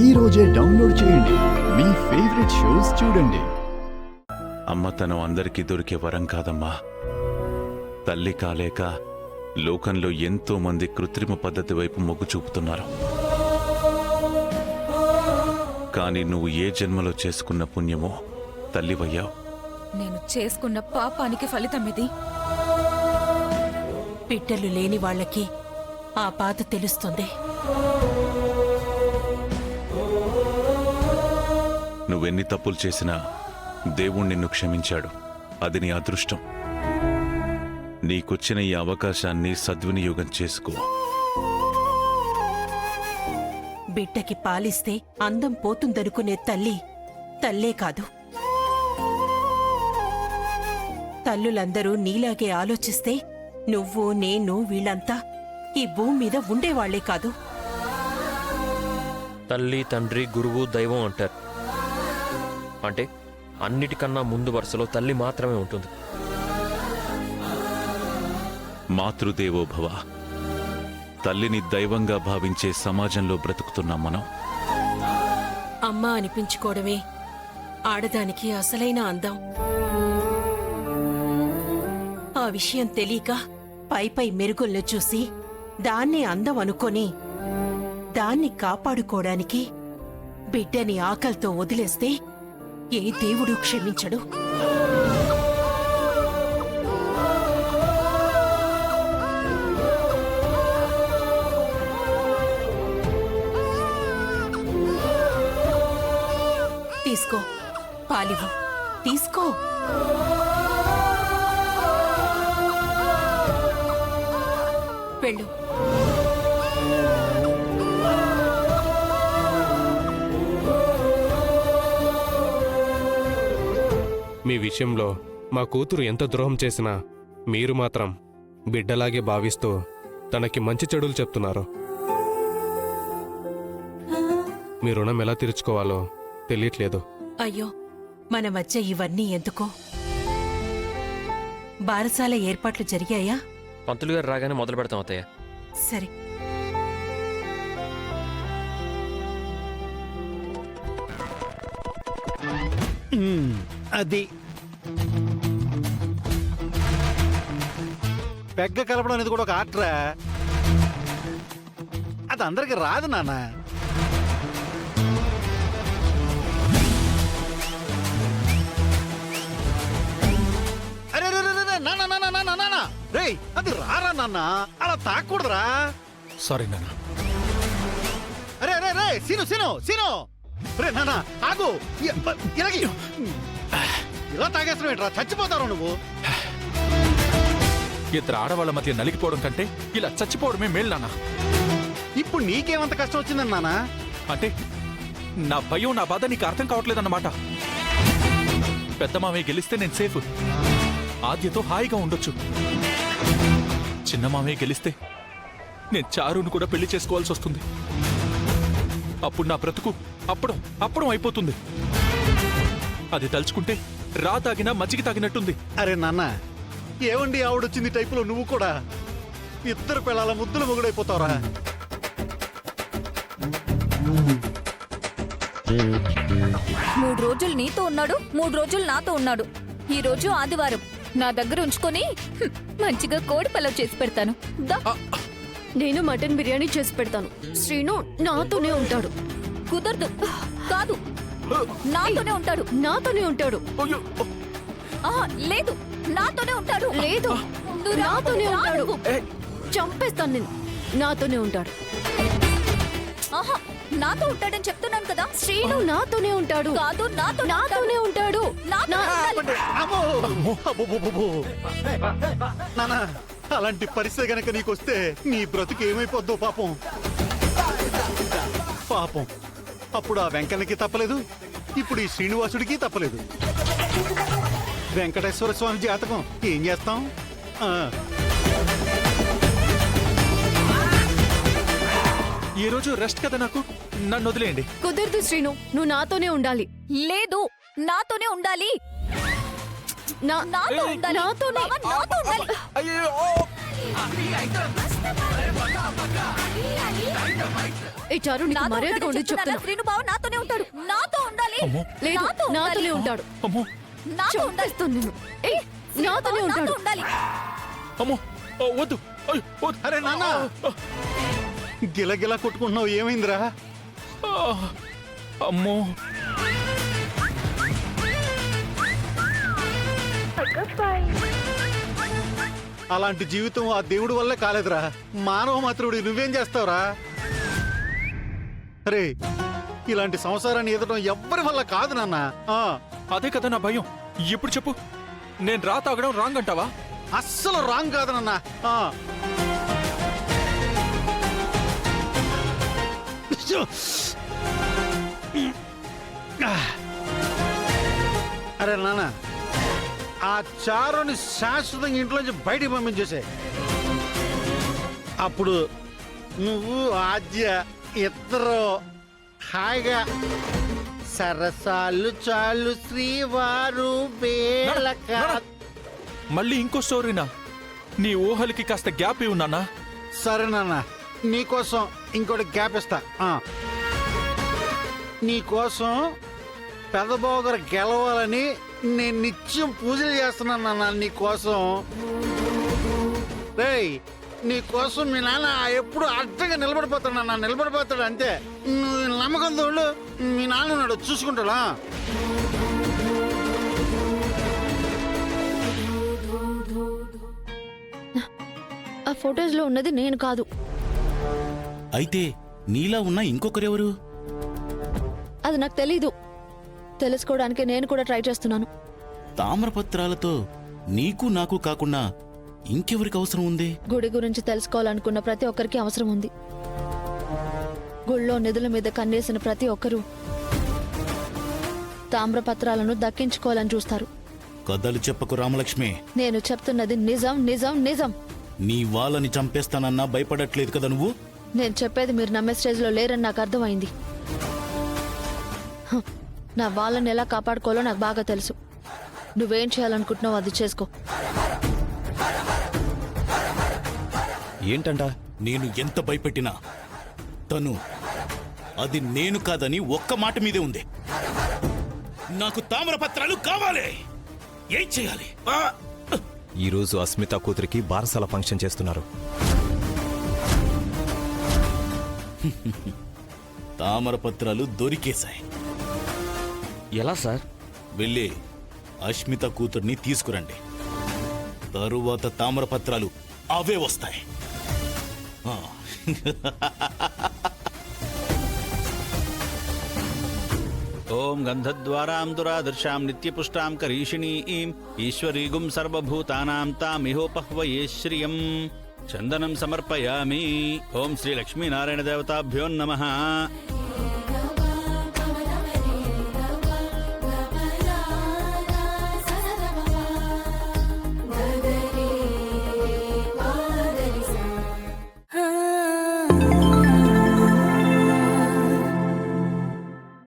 ఈ రోజే డౌన్లోడ్ చేయండి. మీ ఫేవరెట్ షోస్ చూడండి. అమ్మతనం అందరికీ దొరికే వరం కాదమ్మా. తల్లి కాలేక లోకంలో ఎంతో మంది కృత్రిమ పద్ధతి వైపు మొగ్గు చూపుతున్నారు. కానీ నువ్వు ఏ జన్మలో చేసుకున్న పుణ్యమో తల్లివయ్యావు. నేను చేసుకున్న పాపానికి ఫలితం ఇది. బిడ్డలు లేని వాళ్ళకి ఆ బాధ తెలుస్తుంది. నువ్వెన్ని తప్పులు చేసినా దేవుడు నిన్ను క్షమించాడు. అది నీ అదృష్టం. నీకొచ్చిన ఈ అవకాశాన్ని సద్వినియోగం చేసుకో. బిడ్డకి పాలిస్తే అందం పోతుందనుకునే తల్లే కాదు. తల్లులందరూ నీలాగే ఆలోచిస్తే నువ్వు నేను వీళ్ళంతా ఈ భూమి మీద ఉండేవాళ్లే కాదు. తల్లి, తండ్రి, గురువు, దైవం అంటారు. అంటే అన్నిటికన్నా ముందు వరుసలో తల్లి మాత్రమే ఉంటుంది. మాతృదేవో భవ. తల్లిని దైవంగా భావించే సమాజంలో బ్రతుకుతున్నాం మనం. అమ్మ అనిపించుకోవడమే ఆడదానికి అసలైన అందం. ఆ విషయం తెలియక పై మెరుగుల్ని చూసి దాన్ని అందం అనుకొని దాన్ని కాపాడుకోవడానికి బిడ్డని ఆకలితో వదిలేస్తే ఏ దేవుడు క్షమించడు. తీసుకో, పాలివు, తీసుకో. వెళ్ళు. మీ విషయంలో మా కూతురు ఎంత ద్రోహం చేసినా మీరు మాత్రం బిడ్డలాగే భావిస్తూ తనకి మంచి చెడులు చెప్తున్నారు. మీ రుణం ఎలా తీర్చుకోవాలో తెలియట్లేదు. అయ్యో, మన మధ్య ఇవన్నీ ఎందుకో? బారసాల ఏర్పాట్లు జరిగాయా? పంతులు గారు రాగానే మొదలు పెడతాం అత్తయ్య. సరే. అది పెగ్గ కలపడం అనేది కూడా ఒక ఆర్ట్రా. అది అందరికి రాదు నాన్న. అరే నాన్న, రే అది రారా నాన్న, అలా తాకూడదురా. సారీ నాన్న. అరే అరే రే సీను సీను సీను, రే నాన్న ఆగు. ఇలాగి ఇలా తాగేస్తున్నావు ఏంట్రా? చచ్చిపోతావు నువ్వు. ఇద్దరు ఆడవాళ్ళ మధ్య నలిగిపోవడం కంటే ఇలా చచ్చిపోవడమే మేలు నాన్న. ఇప్పుడు నీకేమంత కష్టం వచ్చిందని నాన్న? అంటే నా భయం, నా బాధ నీకు అర్థం కావట్లేదన్నమాట. పెద్ద మామయ్య గెలిస్తే నేను సేఫ్, ఆద్యతో హాయిగా ఉండొచ్చు. చిన్న మామయ్య గెలిస్తే నేను చారును కూడా పెళ్లి చేసుకోవాల్సి వస్తుంది. అప్పుడు నా బ్రతుకు అప్పడం అయిపోతుంది. అది తలుచుకుంటే రా తాగినా మజ్జిగ తాగినట్టుంది. అరే నాన్న, ఏవండి ఆవిడొచ్చింది టైపులో నువ్వు కూడా ఇద్దరు పిల్లల ముద్దులు మొగుడైపోతావురా. మూడు రోజులు నీతో ఉన్నాడు, 3 రోజులు నాతో ఉన్నాడు. ఈ రోజు ఆదివారం నా దగ్గర ఉంచుకొని మంచిగా కోడి పలావ్ చేసి పెడతాను. నేను మటన్ బిర్యానీ చేసి పెడతాను. శ్రీను నాతోనే ఉంటాడు. కుదరదు. కాదు, నాతోనే ఉంటాడు. నాతోనే ఉంటాడు. లేదు, నాతోనే ఉంటాడు. లేదు, నాతోనే ఉంటాడు. చంపేస్తాను నేను. నాతోనే ఉంటాడు. నాతో ఉంటాడని చెప్తున్నాను కదా. శ్రీను నాతోనే ఉంటాడు. కాదు, నాతోనే ఉంటాడు. నాన్న, అలాంటి పరిస్థితి గనక నీకొస్తే నీ బ్రతుకు ఏమైపోద్దో పాపం. పాపం అప్పుడు ఆ వెంకన్నకి తప్పలేదు, ఇప్పుడు ఈ శ్రీనివాసుడికి తప్పలేదు. వెంకటేశ్వర స్వామి జాతకం ఏం చేస్తాం? ఈ రోజు రెస్ట్ కదా నాకు, నన్ను వదిలేయండి. కుదరదు శ్రీను, నువ్వు నాతోనే ఉండాలి. లేదు, నాతోనే ఉండాలి. నాతోనే ఉండాలి. అయ్యో ఏ చారు నీకు నాతో మర్యాదగా ఉండని ఉండి చెప్తున్నానా? చెప్తున్నా. శ్రీను బావ నాతోనే ఉంటాడు. నాతో ఉండాలి. అమ్మో. లేదు నాతో ఉండాలి. నాతోనే ఉంటాడు. అమ్మో నాతో ఉండాలి. చంపేస్తాను నిన్ను. ఏ నాతోనే నాతో ఉంటాడు. ఉండాలి. అమ్మో వద్దు అయ్యో, వద్దు. అరే నాన్న గిలగిల కొట్టుకుంటున్నావు, ఏమైందిరా? ఆ, అమ్మో అలాంటి జీవితం ఆ దేవుడి వల్లే కాలేదురా. మానవ మాత్రుడు నువ్వేం చేస్తావురా? రే, ఇలాంటి సంసారాన్ని ఎదటం ఎవ్వరి వల్ల కాదు నాన్న. అదే కదా నా భయం. ఇప్పుడు చెప్పు, నేను రా తాగడం రాంగ్ అంటావా? అస్సలు రాంగ్ కాదు నాన్న. అరే నాన్న, ఆ చారుని శాశ్వతంగా ఇంట్లోంచి బయటికి పంపించేసే. అప్పుడు నువ్వు ఆద్య ఇద్దరు హాయిగా సరసాలు చాలు శ్రీవారు వేళక. మళ్ళీ ఇంకో స్టోరీనా? నీ ఊహలకి కాస్త గ్యాప్ ఇవ్వు నాన్నా. సరే నాన్న, నీకోసం ఇంకోటి గ్యాప్ ఇస్తా. నీకోసం పెదబోగర గెలవాలని నేను నిత్యం పూజలు చేస్తున్నాను నాన్న. నీకోసం రేయ్, నీకోసం మీ నాన్న ఎప్పుడు అడ్డంగా నిలబడిపోతాడు నాన్న. నిలబడిపోతాడు అంతే. నువ్వు నమ్మకం తోడు, మీ నాన్న ఉన్నాడు, చూసుకుంటాడా? ఆ ఫొటోస్ లో ఉన్నది నేను కాదు. అయితే నీలా ఉన్న ఇంకొకరెవరు? అది నాకు తెలీదు. తెలుసుకోవడానికి నేను కూడా ట్రై చేస్తున్నాను. తామ్రపత్రాలతో నీకు నాకు కాకుండా ఇంకెవరికి అవసరం ఉంది? గుడి గురించి తెలుసుకోవాలనుకున్న ప్రతి ఒక్కరికి అవసరం ఉంది. గుళ్ళో నిధుల మీద కన్నేసిన ప్రతి ఒక్కరూ తామ్రపత్రాలను దక్కించుకోవాలని చూస్తారు. కథలు చెప్పకు రామలక్ష్మి. నేను చెప్తున్నది నిజం నిజం నిజం. నీ వాళ్ళని చంపేస్తానన్నా భయపడట్లేదు కదా నువ్వు? నేను చెప్పేది మీరు నమ్మే స్టేజ్లో లేరని నాకు అర్థమైంది. హ, నా వాళ్ళని ఎలా కాపాడుకోవాలో నాకు బాగా తెలుసు. నువ్వేం చేయాలనుకుంటున్నావు అది చేసుకో. ఏంటంట? నేను ఎంత భయపెట్టినా తను అది నేను కాదని ఒక్క మాట మీదే ఉంది. నాకు తామ్రపత్రాలు కావాలి. ఏం చేయాలి? ఈరోజు అస్మిత కూతురికి బారసాల ఫంక్షన్ చేస్తున్నారు. తామరపత్రాలు దొరికేశాయి. ఎలా సార్? వెళ్ళి అస్మిత కూతుర్ని తీసుకురండి. తరువాత తామరపత్రాలు అవే వస్తాయి. ఓం గంధద్వారాం దురాదర్శాం నిత్యపుష్టాం కరీషిణీం ఈశ్వరీగుం సర్వభూతానాం తామిహోపహ్వయే శ్రియం చందనం సమర్పయామి. ఓం శ్రీ లక్ష్మీనారాయణ దేవతాభ్యో నమః.